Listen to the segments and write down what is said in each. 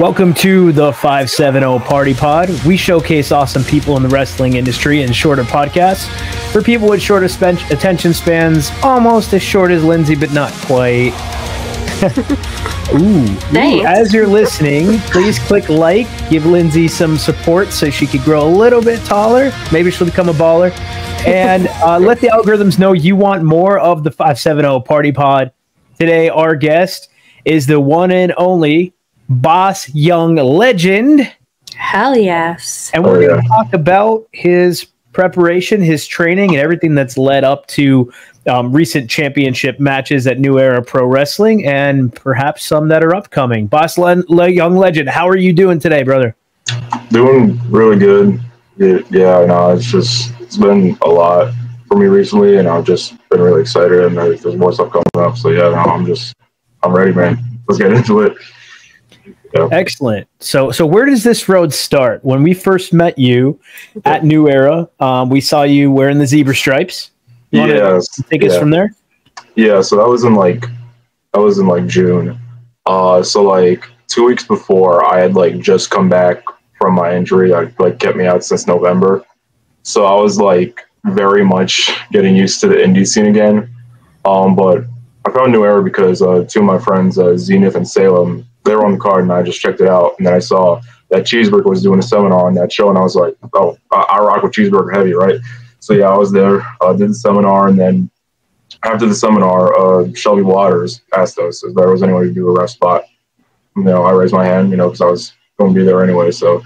Welcome to the 570 Party Pod. We showcase awesome people in the wrestling industry in shorter podcasts for people with shorter attention spans, almost as short as Lindsay, but not quite. Ooh. As you're listening, please click like, give Lindsay some support so she could grow a little bit taller. Maybe she'll become a baller. And let the algorithms know you want more of the 570 Party Pod. Today, our guest is the one and only Boss Young Legend. Hell yes. And we're going to talk about his preparation, his training, and everything that's led up to recent championship matches at New Era Pro Wrestling, and perhaps some that are upcoming. Boss Young Legend, how are you doing today, brother? Doing really good. It's been a lot for me recently, and I've just been really excited, and there's more stuff coming up. So I'm ready, man. Let's get into it. Yeah. Excellent. So where does this road start? When we first met you at New Era, we saw you wearing the zebra stripes. Take us from there. Yeah. So that was in June. So 2 weeks before, I had just come back from my injury that kept me out since November. So I was very much getting used to the indie scene again. But I found New Era because two of my friends, Zenith and Salem, they were on the card, and I just checked it out. And then I saw that Cheeseburger was doing a seminar on that show, and I was like, oh, I rock with Cheeseburger heavy, right? So yeah, I was there, did the seminar, and then after the seminar, Shelby Waters asked us if there was anyone to do a ref spot. I raised my hand, because I was going to be there anyway. So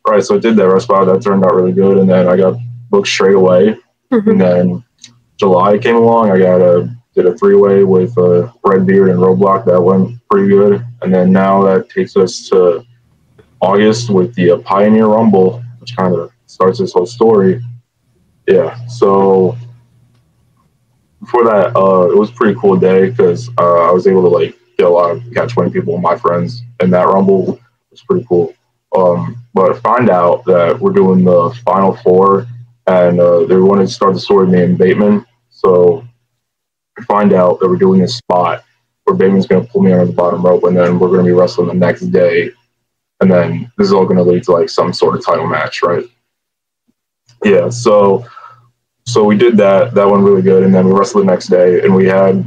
I did that ref spot. That turned out really good, and then I got booked straight away. Mm-hmm. And then July came along. I did a 3-way with Redbeard and Roadblock. That went pretty good. And then now that takes us to August with the Pioneer Rumble, which kind of starts this whole story. Yeah, so before that, it was a pretty cool day because I was able to get a lot of Catchpoint people, my friends, and that Rumble was pretty cool. But I find out that we're doing the Final Four, and they wanted to start the story with me and Bateman. So I find out that we're doing this spot where Bateman's going to pull me under the bottom rope, and then we're going to be wrestling the next day. And then this is all going to lead to some sort of title match, right? Yeah, so we did that. That went really good, and then we wrestled the next day, and we had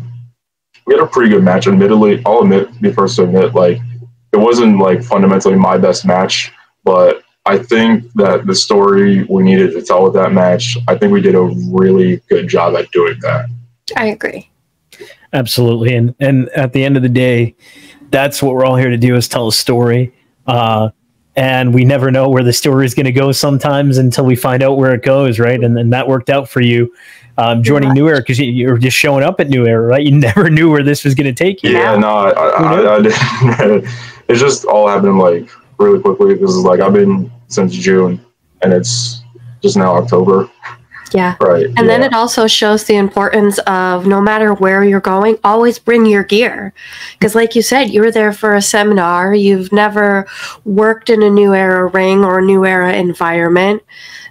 a pretty good match. Admittedly, I'll be first to admit, it wasn't fundamentally my best match, but I think that the story we needed to tell with that match, I think we did a really good job at doing that. I agree. Absolutely. And at the end of the day, that's what we're all here to do, is tell a story. And we never know where the story is going to go sometimes until we find out where it goes, right? And then that worked out for you joining New Era because you were just showing up at New Era, right? You never knew where this was going to take you. Yeah, no, I didn't. It just all happened really quickly because I've been since June, and it's just now October. Yeah. Right. And then it also shows the importance of, no matter where you're going, always bring your gear. Because like you said, you were there for a seminar. You've never worked in a New Era ring or a New Era environment.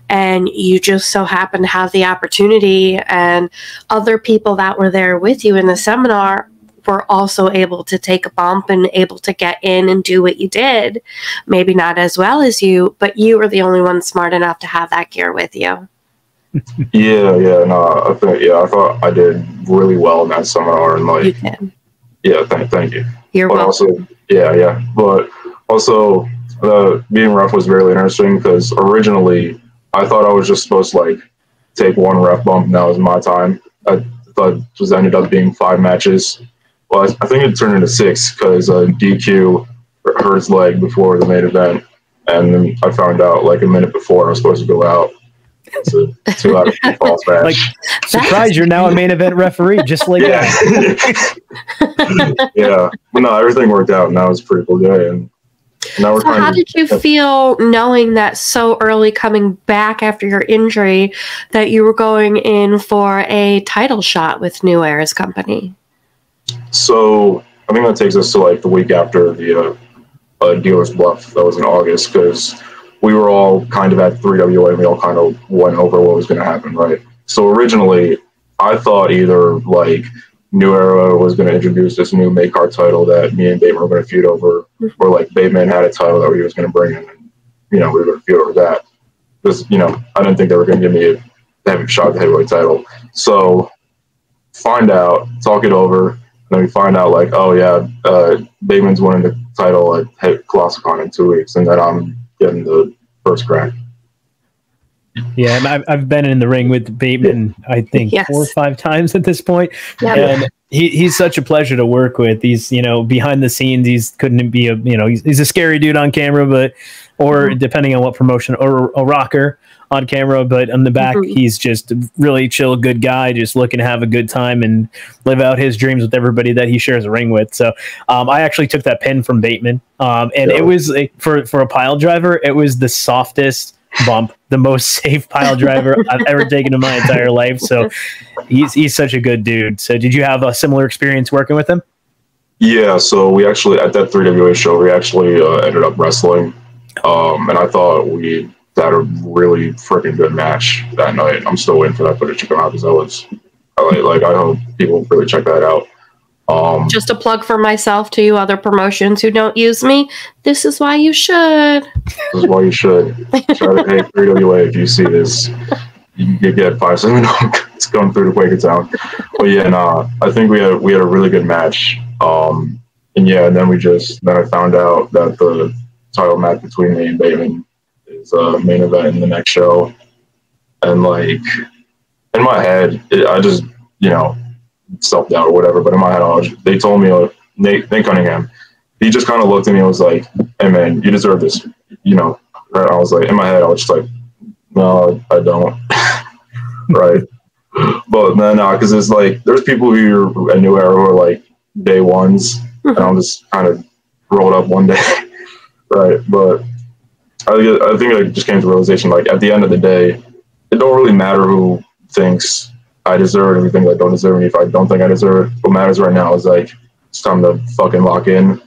And you just so happen to have the opportunity, and other people that were there with you in the seminar were also able to take a bump and able to get in and do what you did. Maybe not as well as you, but you were the only one smart enough to have that gear with you. I thought I did really well in that seminar, and you did. Yeah, thank you. You're welcome. But also being ref was really interesting because originally I thought I was just supposed to take one ref bump, and that was my time. I thought it just ended up being 5 matches. Well, I think it turned into 6 because DQ hurt his leg before the main event, and then I found out a minute before I was supposed to go out. It's a 2 out of 3 false match. Surprise! You're now a main event referee, just like that. Yeah, but no, everything worked out, and that was a pretty cool day. And now we're how did you feel knowing that so early, coming back after your injury, that you were going in for a title shot with New Era's company? So I think that takes us to the week after the Dealer's Bluff. That was in August because we were all kind of at 3WA, and we all kind of went over what was going to happen, right? So originally, I thought either New Era was going to introduce this new Make card title that me and Bateman were going to feud over, or like Bateman had a title that he was going to bring in, and we were going to feud over that. Because I didn't think they were going to give me a heavy shot at the heavyweight title. So find out, talk it over, and then we find out like, oh yeah, Bateman's winning the title at Colossicon in 2 weeks, and then I'm getting the first crack. Yeah, I've been in the ring with Bateman, I think, 4 or 5 times at this point. Yep. And he's such a pleasure to work with. He's, behind the scenes, he's couldn't be he's a scary dude on camera, or depending on what promotion, or a rocker on camera, but on the back, he's just a really chill, good guy, just looking to have a good time and live out his dreams with everybody that he shares a ring with. So I actually took that pin from Bateman, and it was for a pile driver, it was the softest bump, the most safe pile driver I've ever taken in my entire life. So he's such a good dude. So did you have a similar experience working with him? Yeah, so we actually, at that 3WA show, we actually ended up wrestling, and I thought we had a really freaking good match that night. I'm still waiting for that footage to come out, because I hope people really check that out. Just a plug for myself to you other promotions who don't use me. This is why you should. This is why you should. Shout out, hey, 3WA, if you see this, you get 5-7. It's going through the Quakertown. But yeah, I think we had a really good match. And then I found out that the title match between me and Bateman is main event in the next show. And like in my head, I just self-doubt or whatever, but in my head, they told me, Nate Cunningham, he just kind of looked at me and was like, hey man, you deserve this, And I was like, in my head, I was just like, no, I don't. Right. But then, because it's like, there's people who are a New Era who are like day ones, and I'm just kind of rolled up one day. Right. But I think I just came to the realization, like, at the end of the day, it don't really matter who thinks I deserve it, everything I don't deserve it. If I don't think I deserve it, what matters right now is like it's time to fucking lock in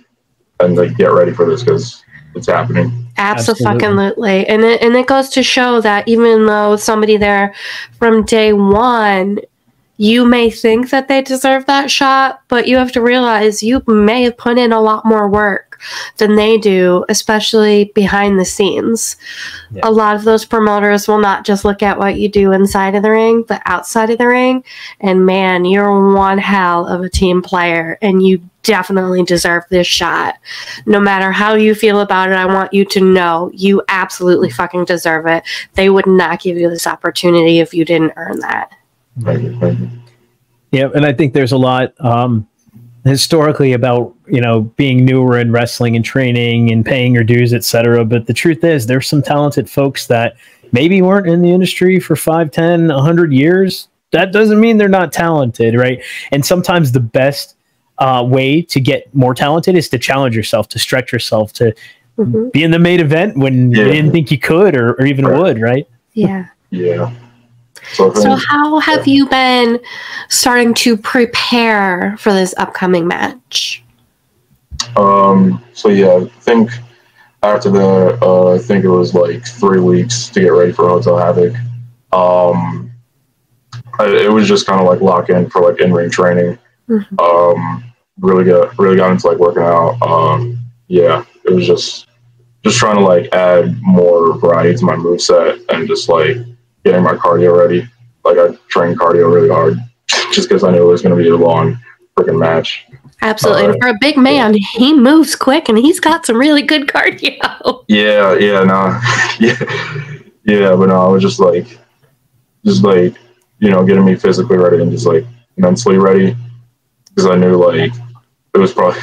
and like get ready for this, because it's happening. Absolutely. And it goes to show that even though somebody there from day one, you may think that they deserve that shot, but you have to realize you may have put in a lot more work than they do, especially behind the scenes. Yeah. A lot of those promoters will not just look at what you do inside of the ring, but outside of the ring. And man, you're one hell of a team player, and you definitely deserve this shot. No matter how you feel about it, I want you to know you absolutely fucking deserve it. They would not give you this opportunity if you didn't earn that. Thank you. Yeah, and I think there's a lot historically about being newer in wrestling and training and paying your dues, etc. But the truth is, there's some talented folks that maybe weren't in the industry for 5, 10, 100 years. That doesn't mean they're not talented, right? And sometimes the best way to get more talented is to challenge yourself, to stretch yourself, to be in the main event when you didn't think you could or even would, right? Yeah. Yeah. So how have you been starting to prepare for this upcoming match? I think after I think it was like 3 weeks to get ready for Hotel Havoc. It was just kind of like lock in for like in-ring training. Really got into like working out. It was just trying to like add more variety to my moveset and just like getting my cardio ready. Like I trained cardio really hard just because I knew it was going to be a long freaking match. Absolutely. And for a big man, he moves quick and he's got some really good cardio. Yeah, but no, I was just getting me physically ready and just like mentally ready, because I knew like it was probably,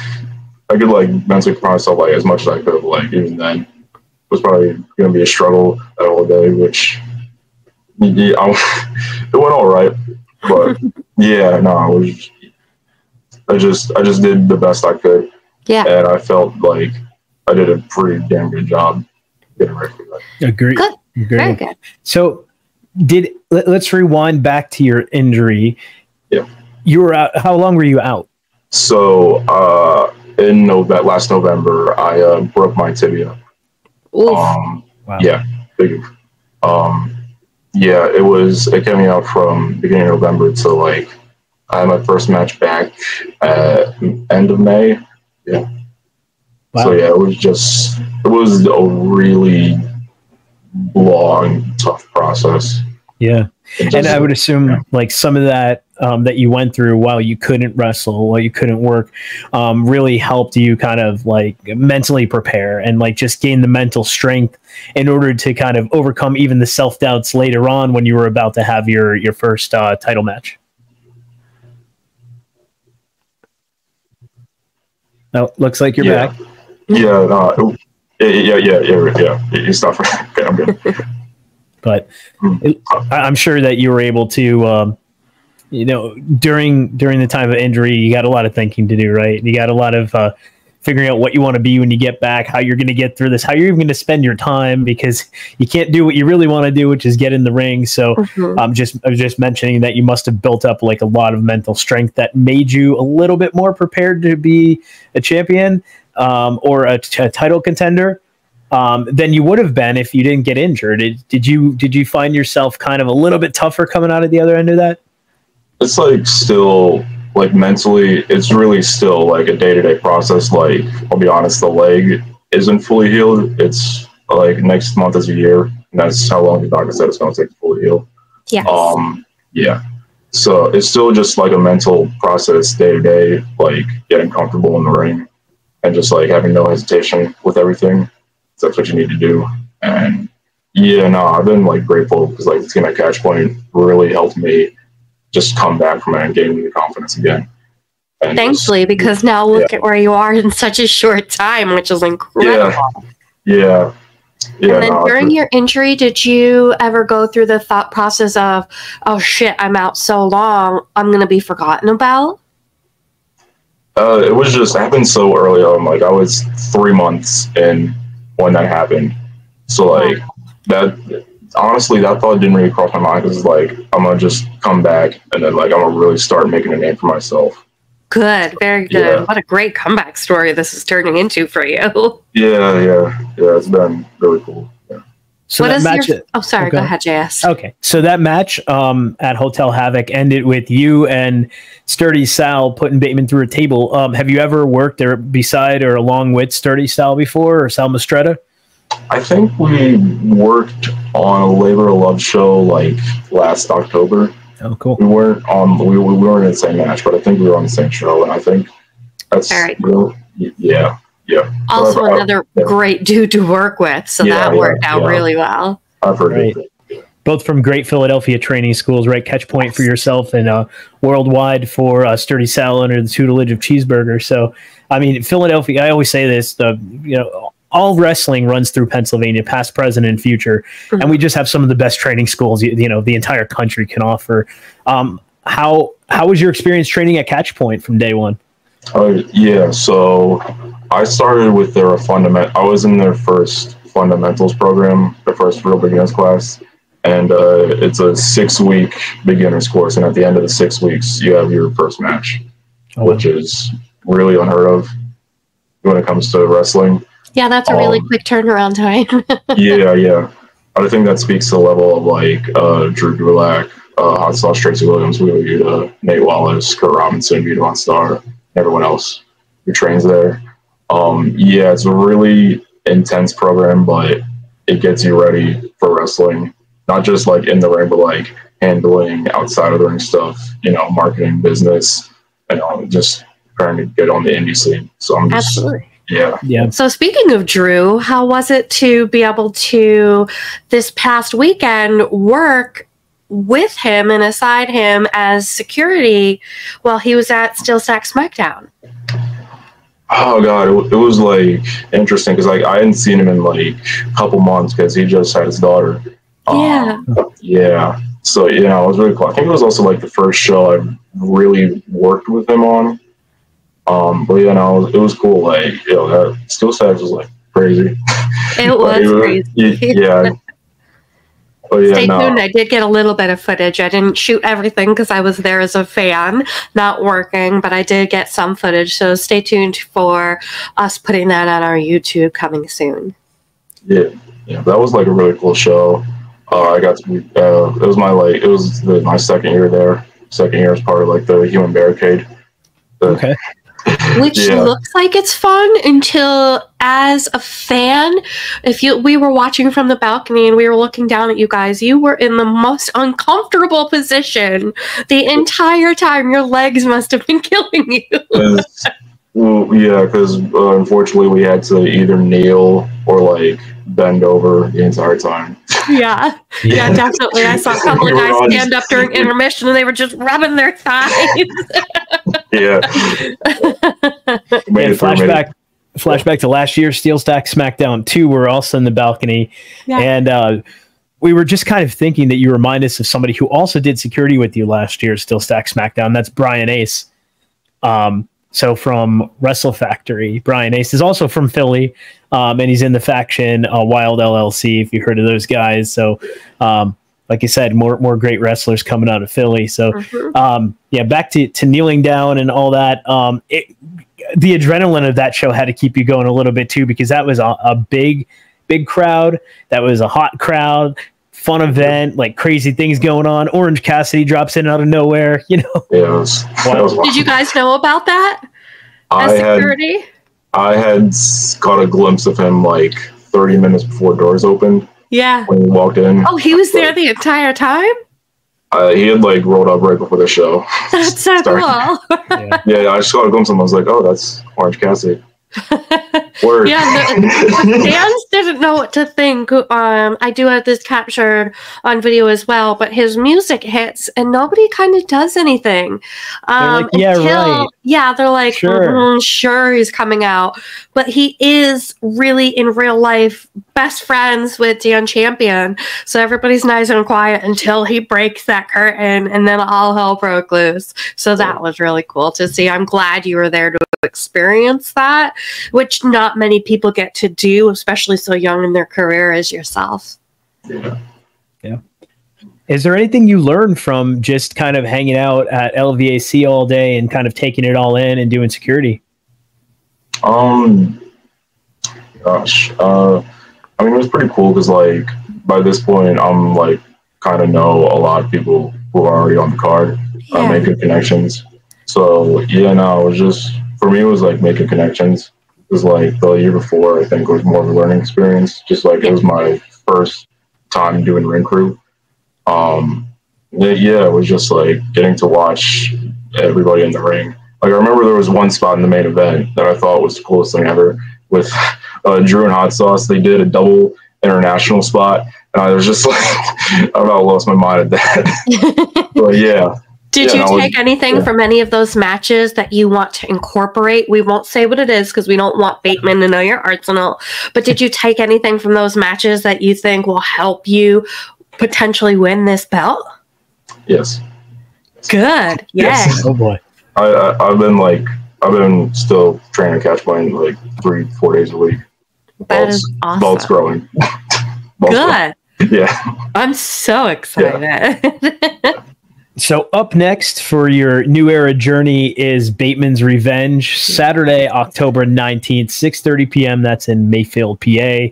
I could like mentally prepare myself like as much as I could, but like even then it was probably going to be a struggle that whole day, which it went all right, but I just did the best I could. Yeah. And I felt like I did a pretty damn good job getting ready for that. Agreed. Good. Very good. So let's rewind back to your injury. Yeah. You were out, how long were you out? So last November, I broke my tibia. Oof. Wow. Yeah. Big. It kept me out from beginning of November to like I had my first match back at end of May. Yeah. Wow. So yeah, it was a really long, tough process. Yeah. And I would assume like some of that that you went through while you couldn't wrestle, while you couldn't work, really helped you kind of like mentally prepare and like just gain the mental strength in order to kind of overcome even the self-doubts later on when you were about to have your first title match. Oh, looks like you're back. Yeah, no, yeah. You stop. Okay, I'm good. But I'm sure that you were able to, during the time of injury, you got a lot of thinking to do, right? You got a lot of figuring out what you want to be when you get back, how you're going to get through this, how you're even going to spend your time, because you can't do what you really want to do, which is get in the ring. So I was just mentioning that you must have built up like a lot of mental strength that made you a little bit more prepared to be a champion or a title contender than you would have been if you didn't get injured. Did you find yourself kind of a little bit tougher coming out of the other end of that? It's like still like mentally, it's really still like a day-to-day process. Like, I'll be honest, the leg isn't fully healed. It's like next month is a year, and that's how long the doctor said it's going to take to fully heal. Yes. Yeah. So it's still just like a mental process day to day, like getting comfortable in the ring and just like having no hesitation with everything. So that's what you need to do. And yeah, no, I've been like grateful because like the team at Catchpoint really helped me just come back from it and gain the confidence again. And thankfully, because now look at where you are in such a short time, which is incredible. Yeah. And then during your injury, did you ever go through the thought process of, oh shit, I'm out so long, I'm going to be forgotten about? It was just happened so early on. Like I was 3 months in when that happened. So like that, honestly, that thought didn't really cross my mind because like I'm gonna just come back and then like I'm gonna really start making a name for myself. Good, very good. Yeah. What a great comeback story this is turning into for you. Yeah. It's been really cool. Yeah. So what that is match? Oh, sorry. Go ahead, JS. Okay, so that match at Hotel Havoc ended with you and Sturdy Sal putting Bateman through a table. Have you ever worked there beside or along with Sturdy Sal before, or Sal Mastretta? I think we worked on a Labor of Love show like last October. Oh, cool. We weren't in the same match, but I think we were on the same show, and I think that's very cool. Yeah. Also, another great dude to work with, so that worked out really well. I've heard both from great Philadelphia training schools, right? Catchpoint for yourself and Worldwide for Sturdy Sal under the tutelage of Cheeseburger. So, I mean, Philadelphia, I always say this, all wrestling runs through Pennsylvania, past, present, and future. And we just have some of the best training schools, the entire country can offer. How was your experience training at Catchpoint from day one? Yeah, so I started with their I was in their first fundamentals program, the first real beginners class. And it's a 6-week beginners course. And at the end of the 6 weeks, you have your first match, which is really unheard of when it comes to wrestling. Yeah, that's a really quick turnaround time. Yeah. I think that speaks to the level of like Drew Gulak, Hot Sauce Tracy Williams, Wheeler Yuta, Nate Wallace, Kurt Robinson, Vito Von Star, everyone else who trains there. Yeah, it's a really intense program, but it gets you ready for wrestling. Not just like in the ring, but like handling outside of the ring stuff, marketing, business, and just trying to get on the indie scene. So I'm just, absolutely. Yeah. So speaking of Drew, how was it to be able to this past weekend work with him and aside him as security while he was at Steel Stack SmackDown? Oh God, it was like interesting because like I hadn't seen him in like a couple months because he just had his daughter. Yeah. So it was really cool. I think it was also like the first show I really worked with him on. But it was cool. Like that Steel Stack was like crazy. It was crazy. Yeah. Stay tuned. I did get a little bit of footage. I didn't shoot everything because I was there as a fan, not working, but I did get some footage. So stay tuned for us putting that on our YouTube coming soon. Yeah, that was like a really cool show. I got to be. It was my second year there, second year as part of like the Human Barricade. Okay. Which looks like it's fun until, as a fan, we were watching from the balcony and we were looking down at you guys, you were in the most uncomfortable position the entire time. Your legs must have been killing you. Well, yeah, because unfortunately we had to either kneel or like bend over the entire time. Yeah, definitely. I saw a couple of guys stand up during intermission and they were just rubbing their thighs. Yeah. Flashback to last year's Steel Stack SmackDown 2. We're also in the balcony, and we were just kind of thinking that you remind us of somebody who also did security with you last year's Steel Stack SmackDown. That's Brian Ace. So from Wrestle Factory, Brian Ace is also from Philly, and he's in the faction Wild LLC, if you heard of those guys. So, like you said, more great wrestlers coming out of Philly. So, back to kneeling down and all that. The adrenaline of that show had to keep you going a little bit too, because that was a big crowd. That was a hot crowd. Fun event, like crazy things going on. Orange Cassidy drops in out of nowhere, you know. Yeah, Did you guys know about that? Security? I had caught a glimpse of him like 30 minutes before doors opened. Yeah. When he walked in. Oh, he was there the entire time? He had like rolled up right before the show. That's so cool. Yeah, I just got a glimpse of him. I was like, oh, that's Orange Cassidy. Word. Yeah, the fans didn't know what to think. I do have this captured on video as well, but his music hits and nobody kind of does anything. They're like, right. Yeah, they're like, sure, he's coming out. But he is really, in real life, best friends with Dan Champion. So everybody's nice and quiet until he breaks that curtain, and then all hell broke loose. So that was really cool to see. I'm glad you were there to experience that, which not many people get to do, especially so young in their career as yourself. Yeah. Is there anything you learned from just kind of hanging out at LVAC all day and kind of taking it all in and doing security? I mean, it was pretty cool because like by this point I'm like kind of know a lot of people who are already on the card, making connections. So it was just, for me, it was like making connections. It was like the year before, I think, was more of a learning experience. Just like it was my first time doing ring crew. It was just like getting to watch everybody in the ring. Like I remember there was one spot in the main event that I thought was the coolest thing ever with Drew and Hot Sauce. They did a double international spot, and I was just like, I about lost my mind at that. But yeah. Did you take anything from any of those matches that you want to incorporate? We won't say what it is because we don't want Bateman to know your arsenal. But did you take anything from those matches that you think will help you potentially win this belt? Yes. Good. Yes. Oh boy. I've been still training Catchpoint like 3-4 days a week. That is awesome. Belt's growing. Good. Yeah. I'm so excited. Yeah. So up next for your New Era journey is Bateman's Revenge, Saturday, October 19th, 6:30 p.m. That's in Mayfield, PA.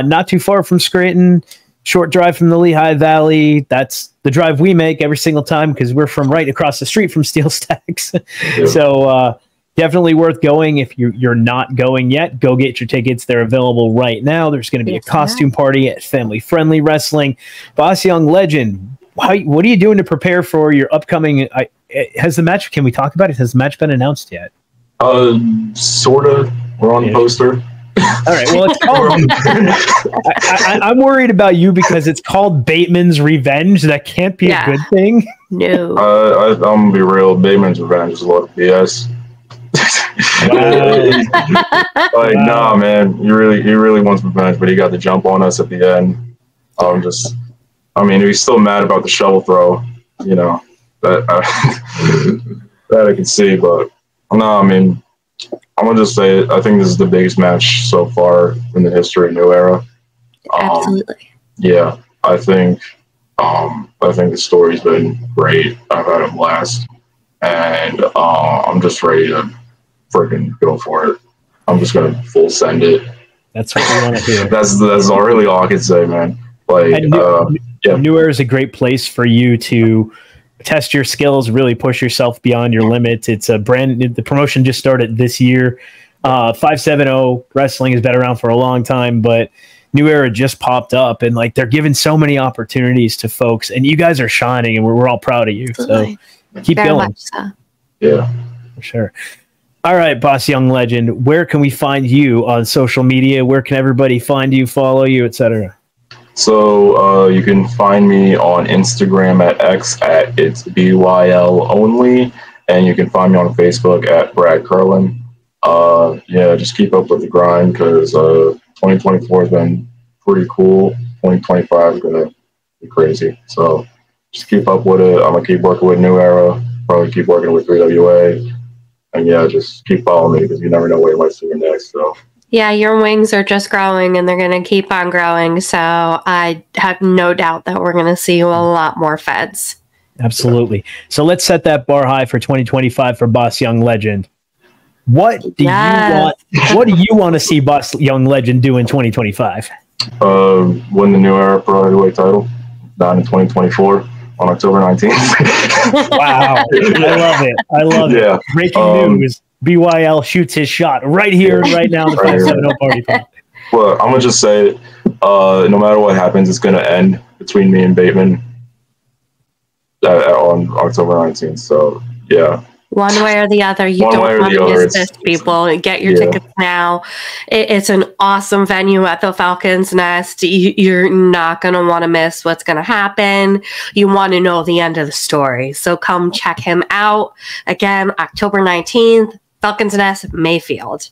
Not too far from Scranton, short drive from the Lehigh Valley. That's the drive we make every single time because we're from right across the street from Steel Stacks. Yeah. So definitely worth going. If you're not going yet, go get your tickets. They're available right now. There's going to be a costume party at Family Friendly Wrestling. Boss Young Legend, what are you doing to prepare for your upcoming? Has the match? Can we talk about it? Has the match been announced yet? Sort of. We're on the poster. All right. Well, it's called. I'm worried about you because it's called Bateman's Revenge. That can't be a good thing. No. I'm gonna be real. Bateman's Revenge is a lot of BS. Nah, man. He really wants revenge, but he got the jump on us at the end. He's still mad about the shovel throw, that I can see, but no, I'm gonna just say I think this is the biggest match so far in the history of New Era. Absolutely. Yeah, I think the story's been great. I've had a blast, and I'm just ready to freaking go for it. I'm just gonna full send it. That's what we want to hear. That's really all I can say, man. New Era is a great place for you to test your skills, really push yourself beyond your limits. It's the promotion just started this year. 570 Wrestling has been around for a long time, but New Era just popped up, and like they're giving so many opportunities to folks, and you guys are shining, and we're all proud of you. So keep Very going. much so. Yeah. For sure. All right, Boss Young Legend, where can we find you on social media? Where can everybody find you, follow you, etc.? So you can find me on Instagram at X at it's BYL only, and you can find me on Facebook at Brad Kerlin. Yeah, just keep up with the grind because 2024 has been pretty cool. 2025 is gonna be crazy. So just keep up with it. I'm gonna keep working with New Era. Probably keep working with 3WA. And yeah, just keep following me because you never know what you might see next. So Yeah, your wings are just growing and they're going to keep on growing. So I have no doubt that we're going to see you a lot more feds. Absolutely. So let's set that bar high for 2025 for Boss Young Legend. What do you want? What do you want to see Boss Young Legend do in 2025? Win the New Era Pro Heavyweight title down in 2024 on October 19th. Wow. I love it. I love it. Breaking news. BYL shoots his shot right here and right now in the 570 party pod. Well, I'm going to just say, no matter what happens, it's going to end between me and Bateman on October 19th. So, yeah. One way or the other. You don't want to miss this, people. Get your tickets now. It's an awesome venue at the Falcon's Nest. You're not going to want to miss what's going to happen. You want to know the end of the story. So come check him out. Again, October 19th, Falcon's Nest, Mayfield.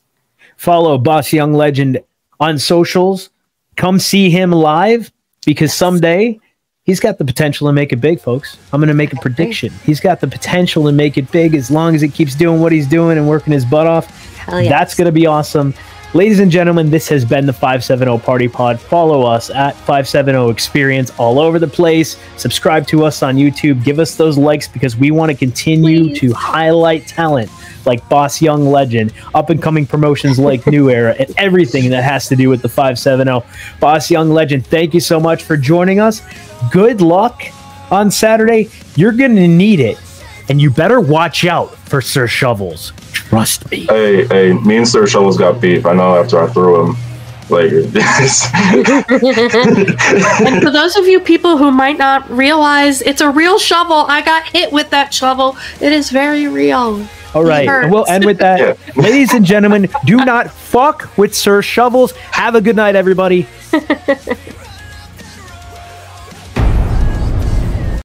Follow Boss Young Legend on socials. Come see him live because someday he's got the potential to make it big, folks. I'm going to make a prediction. He's got the potential to make it big as long as he keeps doing what he's doing and working his butt off. Hell yes. That's going to be awesome. Ladies and gentlemen, this has been the 570 Party Pod. Follow us at 570 Experience all over the place. Subscribe to us on YouTube. Give us those likes because we want to continue to highlight talent like Boss Young Legend, up-and-coming promotions like New Era, and everything that has to do with the 570. Boss Young Legend, thank you so much for joining us. Good luck on Saturday. You're going to need it, and you better watch out for Sir Shovels. Trust me. Hey, me and Sir Shovels got beef. I know after I threw him. Like, and for those of you people who might not realize, it's a real shovel. I got hit with that shovel. It is very real. All right, and we'll end with that. Ladies and gentlemen, do not fuck with Sir Shovels. Have a good night, everybody.